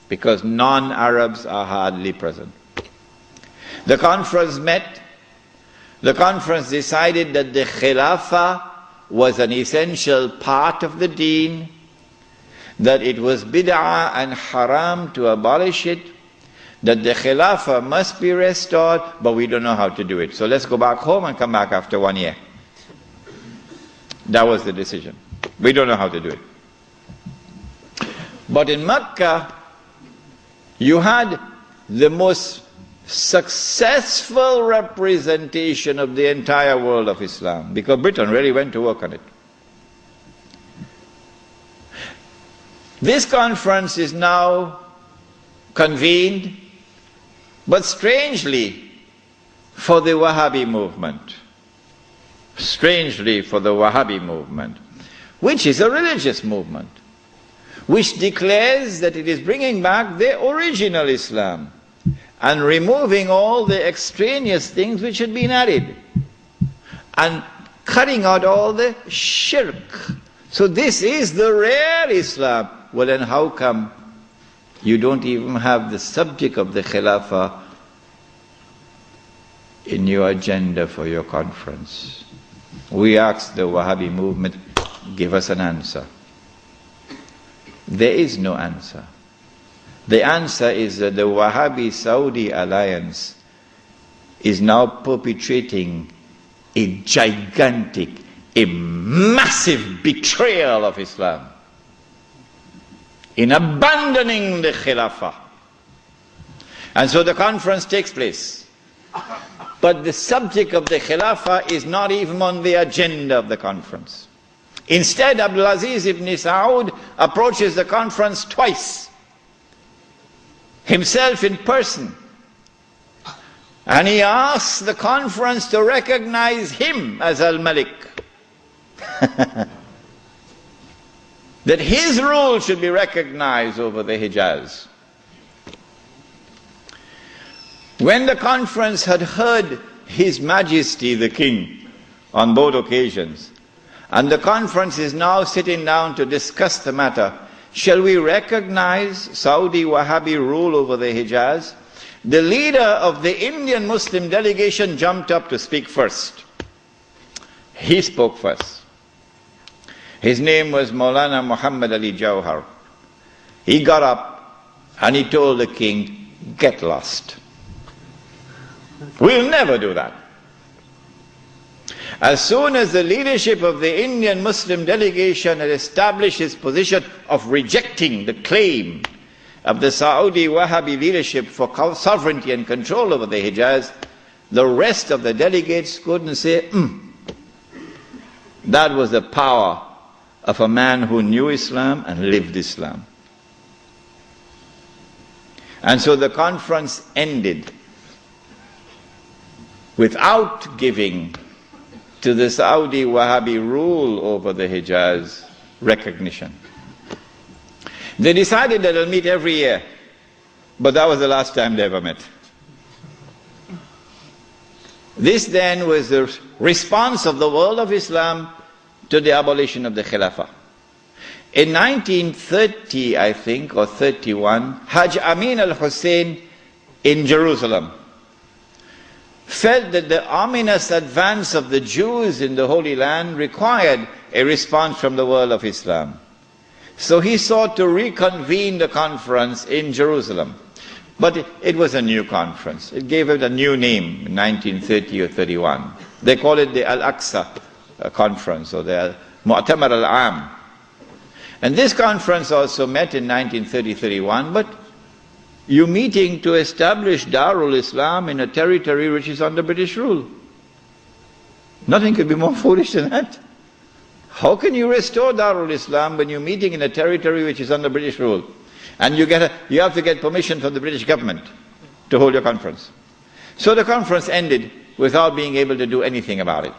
because non-Arabs are hardly present. The conference met. The conference decided that the Khilafah was an essential part of the deen, that it was bid'ah and haram to abolish it, that the Khilafah must be restored, but we don't know how to do it. So let's go back home and come back after 1 year. That was the decision. We don't know how to do it. But in Mecca, you had the most successful representation of the entire world of Islam, because Britain really went to work on it. This conference is now convened, but strangely for the Wahhabi movement. Strangely for the Wahhabi movement, which is a religious movement, which declares that it is bringing back the original Islam and removing all the extraneous things which had been added and cutting out all the shirk. So this is the real Islam. Well, then how come you don't even have the subject of the Khilafah in your agenda for your conference? We asked the Wahhabi movement, give us an answer. There is no answer. The answer is that the Wahhabi-Saudi alliance is now perpetrating a gigantic, a massive betrayal of Islam in abandoning the Khilafah. And so the conference takes place. But the subject of the Khilafah is not even on the agenda of the conference. Instead, Abdulaziz ibn Saud approaches the conference twice, himself in person. And he asks the conference to recognize him as Al-Malik. That his rule should be recognized over the Hijaz. When the conference had heard His Majesty the King on both occasions, and the conference is now sitting down to discuss the matter, shall we recognize Saudi Wahhabi rule over the Hijaz? The leader of the Indian Muslim delegation jumped up to speak first. He spoke first. His name was Maulana Muhammad Ali Jawhar. He got up and he told the king, get lost. We'll never do that. As soon as the leadership of the Indian Muslim delegation had established its position of rejecting the claim of the Saudi Wahhabi leadership for sovereignty and control over the Hijaz, the rest of the delegates couldn't say, That was the power of a man who knew Islam and lived Islam. And so the conference ended without giving to the Saudi Wahhabi rule over the Hijaz recognition. They decided that they'll meet every year, but that was the last time they ever met. This then was the response of the world of Islam to the abolition of the Khilafah. In 1930, I think, or 31, Hajj Amin al-Hosein in Jerusalem felt that the ominous advance of the Jews in the Holy Land required a response from the world of Islam. So he sought to reconvene the conference in Jerusalem. But it was a new conference. It gave it a new name in 1930 or 31. They call it the Al-Aqsa Conference, or the Mu'tamar al-Am. And this conference also met in 1930-31, but you're meeting to establish Darul Islam in a territory which is under British rule. Nothing could be more foolish than that. How can you restore Darul Islam when you're meeting in a territory which is under British rule? And you have to get permission from the British government to hold your conference. So the conference ended without being able to do anything about it.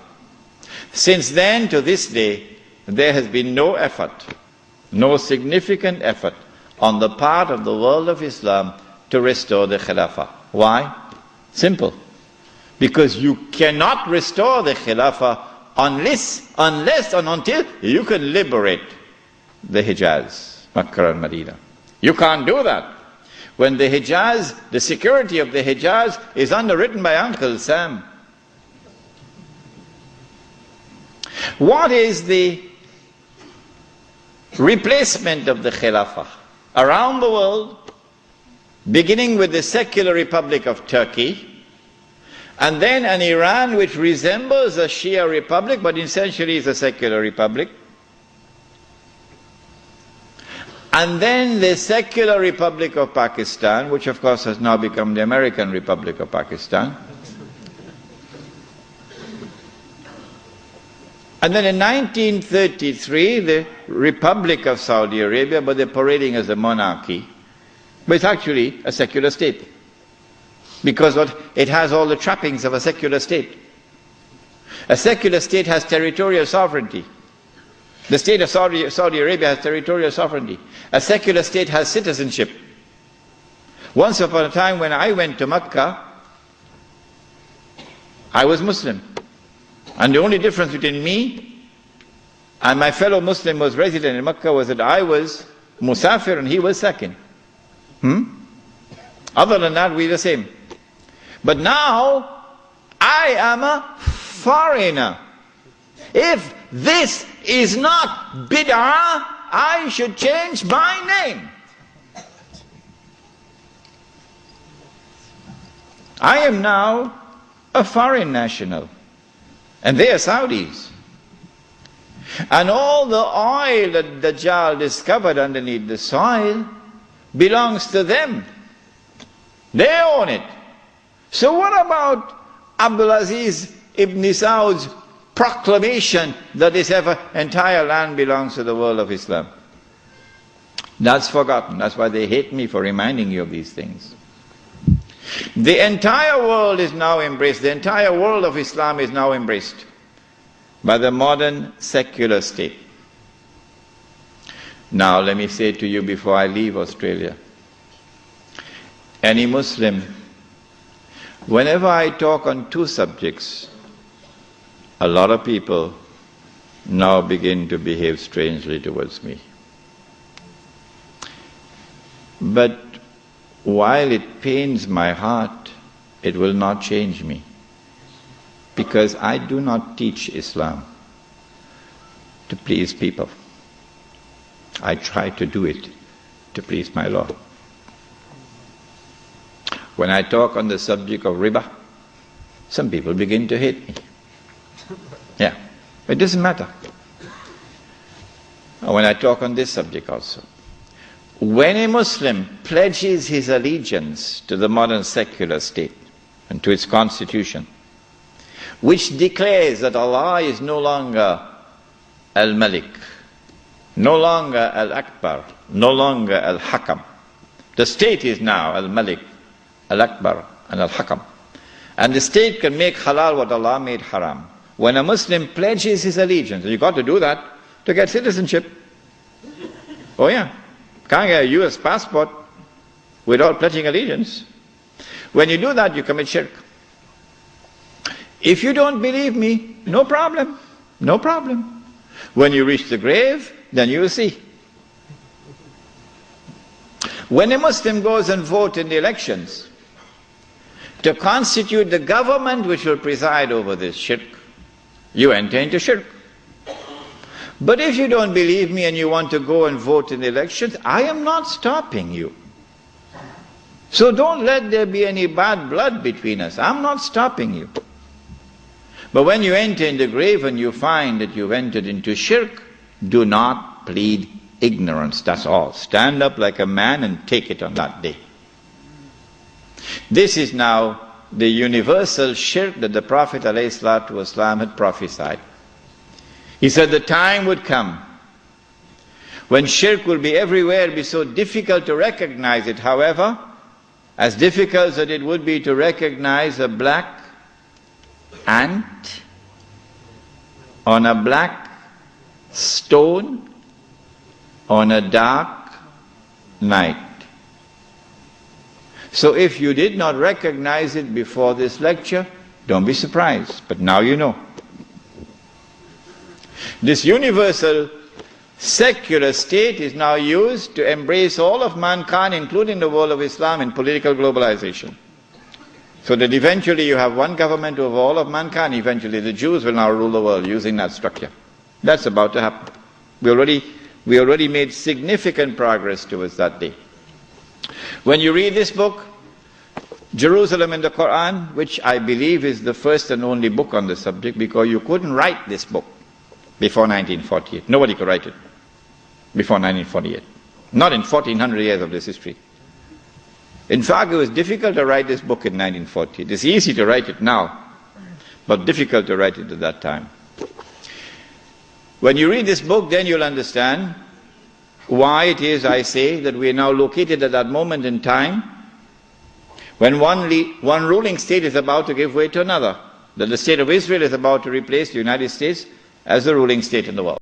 Since then to this day, there has been no effort, no significant effort on the part of the world of Islam to restore the Khilafah. Why? Simple. Because you cannot restore the Khilafah unless and until you can liberate the Hijaz, Makkah and Medina. You can't do that when the Hijaz, the security of the Hijaz is underwritten by Uncle Sam. What is the replacement of the Khilafah? Around the world, beginning with the secular Republic of Turkey, and then an Iran which resembles a Shia republic, but essentially is a secular republic. And then the secular Republic of Pakistan, which of course has now become the American Republic of Pakistan. And then in 1933, the Republic of Saudi Arabia, but they're parading as a monarchy. But it's actually a secular state, because it has all the trappings of a secular state. A secular state has territorial sovereignty. The state of Saudi Arabia has territorial sovereignty. A secular state has citizenship. Once upon a time when I went to Mecca, I was Muslim. And the only difference between me and my fellow Muslim who was resident in Mecca was that I was Musafir and he was Sakin. Other than that, we're the same. But now, I am a foreigner. If this is not bid'ah, I should change my name. I am now a foreign national, and they are Saudis. And all the oil that Dajjal discovered underneath the soil belongs to them. They own it. So what about Abdulaziz ibn Saud's proclamation that this entire land belongs to the world of Islam? That's forgotten. That's why they hate me for reminding you of these things. The entire world is now embraced. The entire world of Islam is now embraced by the modern secular state. Now let me say to you before I leave Australia, any Muslim, whenever I talk on two subjects, a lot of people now begin to behave strangely towards me. But while it pains my heart, it will not change me, because I do not teach Islam to please people. I try to do it to please my Lord. When I talk on the subject of riba, some people begin to hate me. Yeah, it doesn't matter. When I talk on this subject also, when a Muslim pledges his allegiance to the modern secular state and to its constitution, which declares that Allah is no longer Al-Malik, no longer Al-Akbar, no longer Al-Hakam. The state is now Al-Malik, Al-Akbar and Al-Hakam. And the state can make halal what Allah made haram. When a Muslim pledges his allegiance, and you've got to do that to get citizenship. Oh yeah, can't get a US passport without pledging allegiance. When you do that, you commit shirk. If you don't believe me, no problem, no problem. When you reach the grave, then you will see. When a Muslim goes and votes in the elections to constitute the government which will preside over this shirk, you enter into shirk. But if you don't believe me and you want to go and vote in the elections, I am not stopping you. So don't let there be any bad blood between us. I'm not stopping you. But when you enter in the grave and you find that you've entered into shirk, do not plead ignorance, that's all. Stand up like a man and take it on that day. This is now the universal shirk that the Prophet ﷺ had prophesied. He said the time would come when shirk will be everywhere, it'll be so difficult to recognize it. However, as difficult as it would be to recognize a black ant on a black stone on a dark night. So if you did not recognize it before this lecture, don't be surprised, but now you know. This universal secular state is now used to embrace all of mankind, including the world of Islam, in political globalization. So that eventually you have one government over all of mankind. Eventually the Jews will now rule the world using that structure. That's about to happen. We already made significant progress towards that day. When you read this book, Jerusalem in the Quran, which I believe is the first and only book on the subject, because you couldn't write this book before 1948. Nobody could write it before 1948. Not in 1400 years of this history. In fact, it was difficult to write this book in 1940. It's easy to write it now, but difficult to write it at that time. When you read this book, then you'll understand why it is I say that we are now located at that moment in time when one ruling state is about to give way to another, that the state of Israel is about to replace the United States as the ruling state in the world.